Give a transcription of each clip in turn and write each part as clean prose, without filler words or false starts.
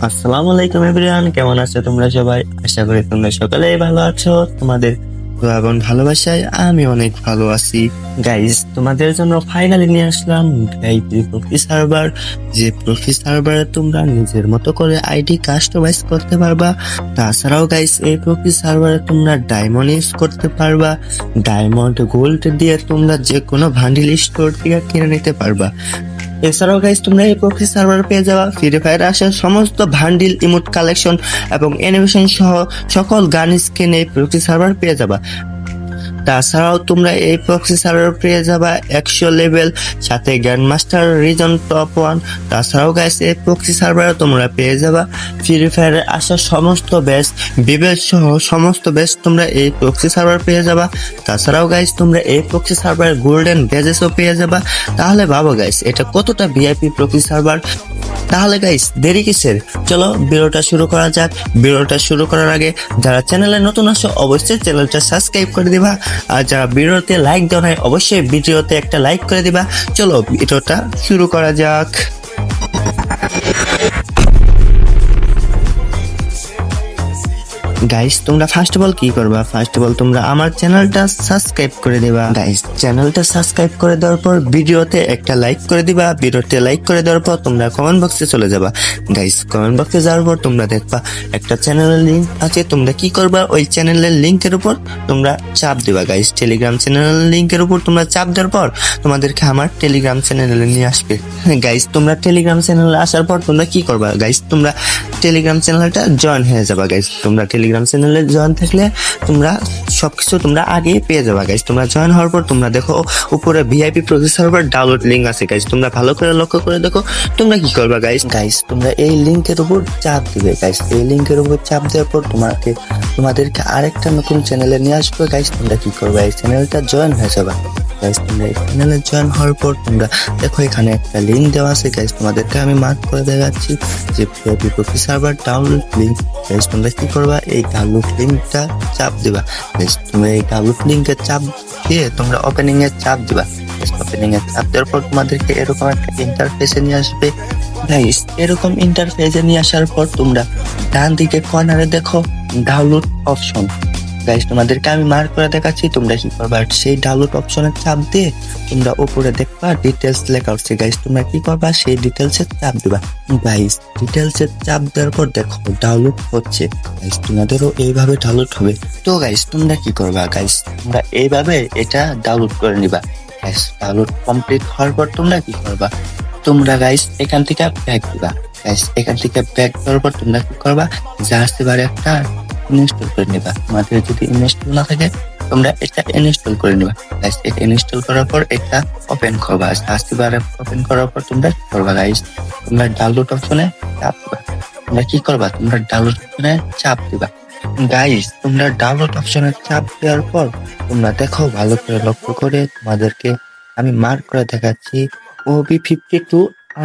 আসসালামু আলাইকুম এভরিওয়ান, কেমন আছো তোমরা সবাই? আশা করি তোমরা সকলেই ভালো আছো। তোমাদের দোয়া এবং ভালোবাসায় আমি অনেক ভালো আছি। গাইস, তোমাদের জন্য ফাইনালি নিয়ে আসলাম ভিআইপি প্রফি সার্ভার। যে প্রফি সার্ভারে তোমরা নিজের মতো করে আইডি কাস্টমাইজ করতে পারবা। তাছাড়াও গাইস, এই প্রফি সার্ভারে তোমরা ডায়মন্ড ইউজ করতে পারবা। ডায়মন্ড গোল্ড দিয়ে তোমরা যে কোনো ভান্ডিল স্টোর থেকে কিনে নিতে পারবা। এছাড়াও গাইস, তোমরা এই প্রক্সি সার্ভার পেয়ে যাওয়া ফ্রি ফায়ার আসার সমস্ত ভান্ডিল, ইমোট কালেকশন এবং অ্যানিমেশন সহ সকল গান স্কিন এই প্রক্সি সার্ভার পেয়ে যাবা। তাছাড়াও তোমরা এই প্রক্সি সার্ভার পেয়ে যাবা 100 লেভেল, সাথে গ্র্যান্ড মাস্টার রিজন টপ 1। তাছাড়াও গাইস, এই প্রক্সি সার্ভারে তোমরা পেয়ে যাবা ফ্রি ফায়ারে আসা সমস্ত বেস্ট বিবেচ সহ সমস্ত বেস্ট তোমরা এই প্রক্সি সার্ভার পেয়ে যাবা। তাছাড়াও গাইস, তোমরা এই প্রক্সি সার্ভার গোল্ডেন ব্যাজেসও পেয়ে যাবা। তাহলে ভাবো গাইস, এটা কতটা ভিআইপি প্রক্সি সার্ভার। তাহলে গাইস, দেরি কিসের? চলো ভিডিওটা শুরু করা যাক। ভিডিওটা শুরু করার আগে যারা চ্যানেলে নতুন আসো অবশ্যই চ্যানেলটা সাবস্ক্রাইব করে দিবা, আর যারা ভিডিওতে লাইক দাও নাই অবশ্যই ভিডিওতে একটা লাইক করে দিবা। চলো ভিডিওটা শুরু করা যাক। গাইস, তোমরা ফার্স্ট অফ অল কি করবা? ফার্স্ট অফ অল তোমরা আমার চ্যানেলটা সাবস্ক্রাইব করে দিবা। গাইস, চ্যানেলটা সাবস্ক্রাইব করে দেওয়ার পর ভিডিওতে একটা লাইক করে দিবা। ভিডিওতে লাইক করে দেওয়ার পর তোমরা কমেন্ট বক্সে চলে যাবা। গাইস, কমেন্ট বক্সে যাওয়ার পর তোমরা দেখবা একটা চ্যানেলের লিংক আছে। তোমরা কি করবা? ওই চ্যানেলের লিংকের উপর তোমরা চাপ দিবা। গাইস, টেলিগ্রাম চ্যানেলের লিংকের উপর তোমরা চাপ দেওয়ার পর তোমাদেরকে আমার টেলিগ্রাম চ্যানেলে নিয়ে আসবে। গাইস, তোমরা টেলিগ্রাম চ্যানেলে আসার পর তোমরা কি করবা? গাইস, তোমরা টেলিগ্রাম চ্যানেলটা জয়েন হয়ে যাবা। গাইস, তোমরা টেলিগ্রাম চ্যানেলে জয়েন থাকলে তোমরা সবকিছু তোমরা আগে পেয়ে যাবা। গাইস, তোমরা জয়েন হওয়ার পর তোমরা দেখো উপরে VIP proxy server download link আছে। গাইস, তোমরা ভালো করে লক্ষ্য করে দেখো। তোমরা কি করবা? গাইস, তোমরা এই লিংকের উপর চাপ দিবে। গাইস, এই লিংকের উপর চাপ দেওয়ার পর তোমাদেরকে আরেকটা নতুন চ্যানেলে নিয়ে আসবে। গাইস, তোমরা কি করবা? এই চ্যানেলটা জয়েন হয়ে যাবা। গাইস, তোমরা এই চ্যানেলে জয়েন হওয়ার পর তোমরা দেখো এখানে একটা লিংক দেওয়া আছে। গাইস, তোমাদেরকে আমি মার্ক করে দেখাচ্ছি যে VIP proxy server download link. Guys, তোমরা কি করবা? এই ডাউনলোড লিংকটা চাপ দিবা। গাইস, তোমরা এই ডাউনলোড লিংকে চাপ দিয়ে তোমরা ওপেনিং এ চাপ দিবা। গাইস, ওপেনিং এ চাপ দেওয়ার পর তোমাদেরকে এরকম একটা ইন্টারফেসে নিয়ে আসবে। গাইস, এরকম ইন্টারফেসে নিয়ে আসার পর তোমরা ডান দিকে কর্নারে দেখো ডাউনলোড অপশন। গাইস, তোমাদেরকে আমি মার্ক করে দেখাচ্ছি। তোমরা কি করবা? সেই ডাউনলোড অপশনে চাপ দিয়ে তোমরা উপরে দেখবা ডিটেলস লেখা হচ্ছে। গাইস, তোমরা কি করবা? সেই ডিটেলসে চাপ দিবা। গাইস, ডিটেলসে চাপ দেওয়ার পর দেখো ডাউনলোড হচ্ছে। গাইস, তোমাদেরও এইভাবে ডাউনলোড হবে। তো গাইস, তোমরা কি করবা? গাইস, তোমরা এইভাবে এটা ডাউনলোড করে নিবা। গাইস, ডাউনলোড কমপ্লিট হওয়ার পর তোমরা কি করবা? তোমরা গাইস এখান থেকে ব্যাক দিবা। গাইস, এখান থেকে ব্যাক দেওয়ার পর তোমরা কি করবা? জাস্ট এবারে একটা ইনস্টল করে নিবা। তোমাদের যদি ইনস্টল না থাকে তোমরা এটা ইনস্টল করে নিবা। গাইস, এটা ইনস্টল করার পর এটা ওপেন করবা। জাস্ট এবারে ওপেন করার পর তোমরা কি করবা? গাইস, তোমরা ডাউনলোড অপশনে চাপ দিবা। তোমরা কি করবা? তোমরা ডাউনলোড অপশনে চাপ দিবা। গাইস, তোমরা ডাউনলোড অপশনে চাপ দেওয়ার পর তোমরা দেখো ভালো করে লক্ষ্য করে তোমাদেরকে আমি মার্ক করে দেখাচ্ছি OB52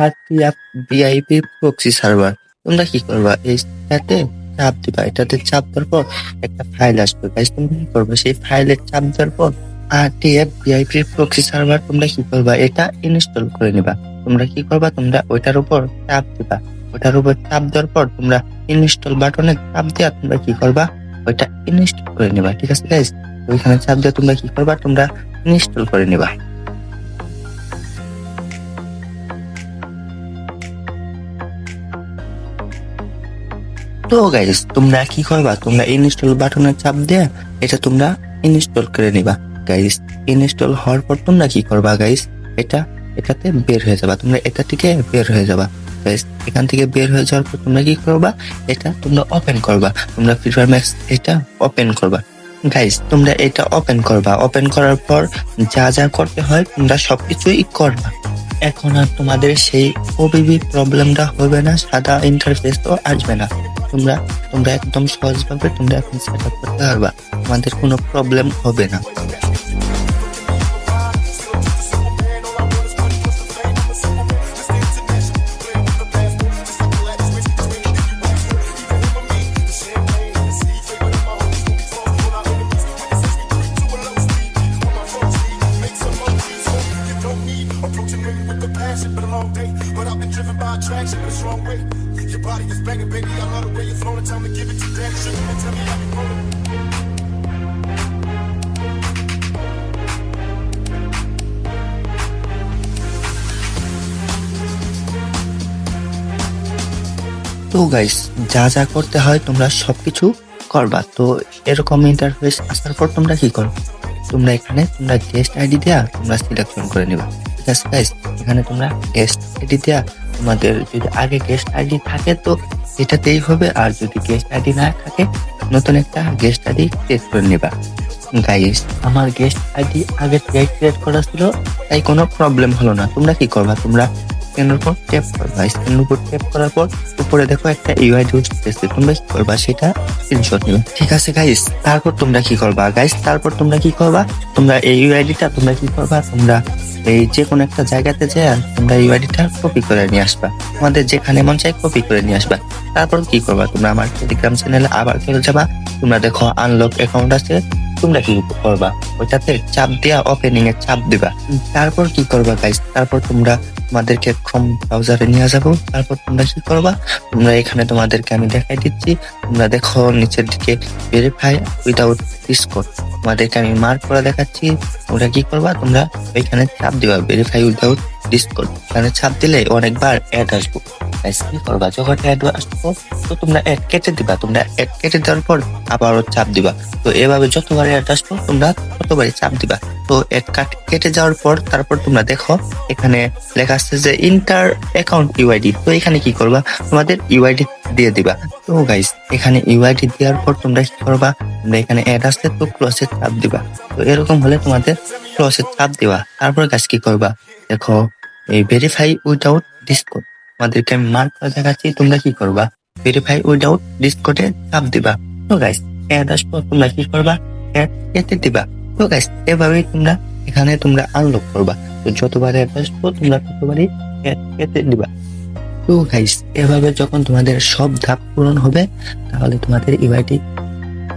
RTF VIP proxy server. তোমরা কি করবা? এইটাতে চাপ দিবা। এটাতে চাপ দেওয়ার পর একটা ফাইল আসবে। গাইস, তোমরা কি করবা? সেই ফাইলে চাপ দেওয়ার পর RTF VIP প্রক্সি সার্ভার তোমরা কি করবা? এটা ইনস্টল করে নিবা। তোমরা কি করবা? তোমরা ওইটার উপর চাপ দিবা। ওইটার উপর চাপ দেওয়ার পর তোমরা ইনস্টল বাটনে চাপ দিয়া তোমরা কি করবা? ওইটা ইনস্টল করে নিবা। ঠিক আছে গাইস, ওইখানে চাপ দিয়ে তোমরা কি করবা? তোমরা ইনস্টল করে নিবা। তো গাইস, তোমরা কি করবা? তোমরা ইনস্টল বাটনে চাপ দিয়ে এটা তোমরা ইনস্টল করে নিবা। গাইস, ইনস্টল হওয়ার পর তোমরা কি করবা? গাইস, এটাতে বের হয়ে যাবা। তোমরা এটা থেকে বের হয়ে যাবা। গাইস, এখান থেকে বের হয়ে যাওয়ার পর তোমরা কি করবা? এটা তোমরা ওপেন করবা। তোমরা ফ্রি ফায়ার ম্যাক্স এটা ওপেন করবা। গাইস, তোমরা এটা ওপেন করবা। ওপেন করার পর যা যা করতে হয় তোমরা সবকিছুই করবা। এখন আর তোমাদের সেই ওবিবি প্রবলেমটা হবে না, সাদা ইন্টারফেস তো আসবে না। তোমরা একদম সহজভাবে তোমরা এখন সেট আপ করতে পারবা। তোমাদের কোনো প্রবলেম হবে না। Approaching me with the passion, but a long day. But I've been driven by attraction, but it's wrong way. Your তো গাইস, যা যা করতে হয় তোমরা সবকিছু করবা। তো এরকম ইন্টারফেস আসার পর তোমরা কি করো, তোমরা এখানে তোমরা গেস্ট আইডি দেয়া তোমরা সিলেকশন করে নিবা। ঠিক আছে গাইস, এখানে তোমরা গেস্ট আইডি দেয়া, তোমাদের যদি আগে গেস্ট আইডি থাকে তো এটাতেই হবে, আর যদি গেস্ট আইডি না থাকে নতুন একটা গেস্ট আইডি ক্রিয়েট করে নিবা। গাইস, আমার গেস্ট আইডি আগে থেকে ক্রিয়েট করা ছিল, তাই কোনো প্রবলেম হলো না। তোমরা কি করবা, তোমরা স্ক্রিনের উপর ট্যাপ করবা। স্ক্রিনের উপর ট্যাপ করার পর উপরে দেখো একটা ইউআইডি উঠতেছে, তোমরা কি করবা, সেটা স্ক্রিনশট নিবা। ঠিক আছে গাইস, তারপর তোমরা কি করবা গাইস, তারপর তোমরা কি করবা, তোমরা এই ইউআইডিটা তোমরা কি করবা, তোমরা এই যে কোনো একটা জায়গাতে যায় তোমরা ইউআইডিটা কপি করে নিয়ে আসবা, তোমাদের যেখানে মন চাই কপি করে নিয়ে আসবা। তারপর কি করবা, তোমরা আমার টেলিগ্রাম চ্যানেলে আবার চলে যাবা, তোমরা দেখো আনলক অ্যাকাউন্ট আছে, তোমরা কি করবা, ওইটাতে চাপ দিয়া ওপেনিং এ চাপ দিবা। তারপর কি করবা গাইস, তারপর তোমরা তোমাদেরকে ক্রোম ব্রাউজারে নিয়ে যাবো। তারপর তোমরা কি করবা, তোমরা এখানে তোমাদেরকে আমি দেখাই দিচ্ছি, তোমরা দেখো নিচের দিকে ভেরিফাই উইদাউট ডিসকোড, তোমাদেরকে আমি মার্ক করে দেখাচ্ছি। তোমরা কি করবা, তোমরা এখানে চাপ দিবা ভেরিফাই উইদাউট ডিসকোড, এখানে চাপ দিলে অনেকবার অ্যাড আসবো। গাইস কি করবা, যখন অ্যাড আসবো তো তোমরা অ্যাড কেটে দিবা, তোমরা অ্যাড কেটে দেওয়ার পর আবারও চাপ দিবা। তো এভাবে যতবার অ্যাড আসবো তোমরা ততবারই চাপ দিবা। তো অ্যাড কেটে যাওয়ার পর তারপর তোমরা দেখো এখানে লেখা আছে যে ইন্টার অ্যাকাউন্ট ইউআইডি। তো এখানে কি করবা, তোমাদের ইউআইডি দিয়ে দিবা। তো গাইস, এখানে ইউআইডি দেওয়ার পর তোমরা কি করবা, তোমরা এখানে অ্যাড আসলে তো ক্লোজে চাপ দিবা। তো এরকম হলে তোমাদের ক্লোজে চাপ দিবা। তারপর গাইস কি করবা, দেখো এই ভেরিফাই উইদাউট ডিসকোড, তোমাদেরকে আমি মার্ক করে দেখাচ্ছি, তোমরা কি করবা, ভেরিফাই উইদাউট ডিসকোডে চাপ দিবা। তো গাইস, অ্যাড আসবো, তোমরা কি করবা, অ্যাড কেটে দিবা। তো গাইস, এভাবেই তোমরা এখানে তোমরা আনলক করবা। তো যতবার অ্যাড আসবো তোমরা ততবারই অ্যাড কেটে দিবা। তো গাইস, এভাবে যখন তোমাদের সব ধাপ পূরণ হবে তাহলে তোমাদের ইউআইডি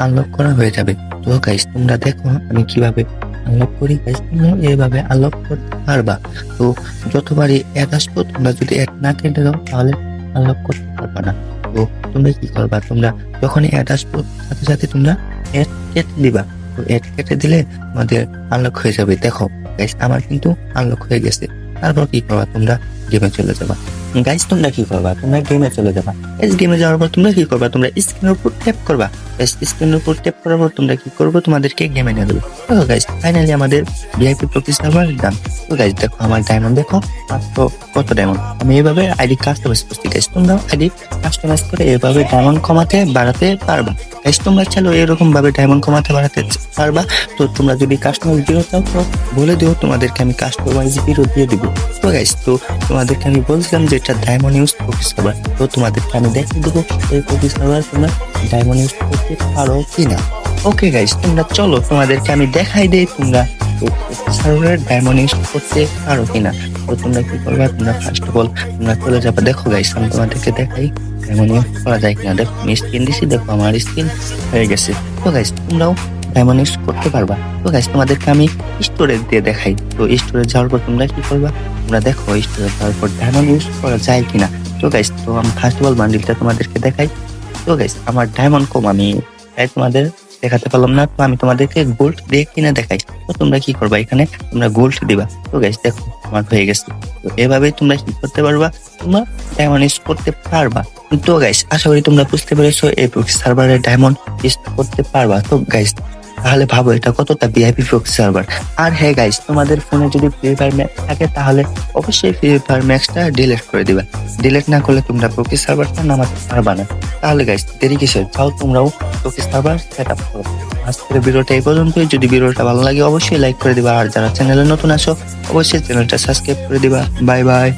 আনলক করা হয়ে যাবে। তো গাইস, তোমরা দেখো আমি কিভাবে আনলক করি। গাইস, তোমরা এইভাবে আনলক করতে পারবা। তো যতবারই অ্যাড আসবো তোমরা যদি অ্যাড না কেটে দাও তাহলে আনলক করতে পারবা না। তো তোমরা কি করবা, তোমরা যখনই অ্যাড আসবো সাথে সাথে তোমরা অ্যাড কেটে দিবা। তো অ্যাড কেটে দিলে তোমাদের আনলক হয়ে যাবে। দেখো গাইস, আমার কিন্তু আনলক হয়ে গেছে। তারপর কি করবা, তোমরা গেমে চলে যাবা। গাইস, তোমরা কি করবা, তোমরা গেমে চলে যাবা। গেমে যাওয়ার পর তোমরা কি করবা, তোমরা স্ক্রিনের উপর ট্যাপ করবা। স্ক্রিনের উপর ট্যাপ করার পর তোমরা কি করবে, তোমাদেরকে গেমে নিয়ে দেবে। তো গাইস, ফাইনালি আমাদের ভিআইপি প্রক্সি সার্ভার ডান। তো গাইস দেখো আমার ডায়মন্ড দেখো মাত্র কত ডায়মন্ড। আমি এইভাবে আইডি কাস্টমাইজ করছি। গাইস, তোমরাও আইডি কাস্টমাইজ করে এইভাবে ডায়মন্ড কমাতে বাড়াতে পারবা। গাইস, তোমরা চাইলে এরকম ভাবে ডায়মন্ড কমাতে বাড়াতে পারবা। তো তোমরা যদি কাস্টমাইজ ভিডিও চাও তো বলে দিও, তোমাদেরকে আমি কাস্টমাইজ ভিডিও দিয়ে দিব। তো গাইস, তো তোমাদেরকে আমি বলছিলাম যে এটা ডায়মন্ড ইউজ প্রক্সি সার্ভার। তো তোমাদেরকে আমি দেখিয়ে দেবো এই প্রক্সি সার্ভার তোমরা ডায়মন্ড ইউজ করতে পারো কিনা। ওকে গাইস, তোমরা চলো তোমাদেরকে আমি দেখাই দেই তোমরা সার্ভারের ডায়মন্ড ইউজ করতে পারো কিনা। তো তোমরা কি করবা, তোমরা ফার্স্ট অফ অল তোমরা চলে যাবে। দেখো গাইস, আমি তোমাদেরকে দেখাই ডায়মন্ড ইউজ করা যায় কিনা। দেখো আমি স্ক্রিন দিছি, দেখো আমার স্ক্রিন হয়ে গেছে। তো গাইস, তোমরাও ডায়মন্ড ইউজ করতে পারবা। তো গাইস, তোমাদেরকে আমি স্টোরেজ দিয়ে দেখাই। তো স্টোরেজ যাওয়ার পর তোমরা কি করবা, তোমরা দেখো স্টোরেজ যাওয়ার পর ডায়মন্ড ইউজ করা যায় কিনা। তো গাইস, তো আমি ফার্স্ট অফ অল বান্ডিলটা তোমাদেরকে দেখাই। তো গাইস, আমার ডায়মন্ড কম, আমি তাই তোমাদের দেখাতে পারলাম না। তো আমি তোমাদেরকে গোল্ড দিয়ে কিনে দেখাই। তো তোমরা কি করবা, এখানে তোমরা গোল্ড দিবা। তো গাইস দেখো আমার হয়ে গেছে। তো এভাবে তোমরা কি করতে পারবা, তোমরা ডায়মন্ড ইউজ করতে পারবা। তো গাইস, আশা করি তোমরা বুঝতে পেরেছো এই প্রক্সি সার্ভারে ডায়মন্ড ইউজ করতে পারবা। তো গাইস, তাহলে ভাবো এটা কতটা ভিআইপি প্রক্সি সার্ভার। আর হ্যাঁ গাইস, তোমাদের ফোনে যদি ফ্রি ফায়ার ম্যাক্স থাকে তাহলে অবশ্যই ফ্রি ফায়ার ম্যাক্সটা ডিলিট করে দিবা। ডিলিট না করলে তোমরা প্রক্সি সার্ভারটা নামাতে পারবা না। তাহলে গাইস, দেরি কিসের, যাও তোমরাও প্রক্সি সার্ভার সেট আপ করো। আজকের ভিডিওটা এই পর্যন্তই। যদি ভিডিওটা ভালো লাগে অবশ্যই লাইক করে দিবা, আর যারা চ্যানেলে নতুন আসো অবশ্যই চ্যানেলটা সাবস্ক্রাইব করে দিবা। Bye bye.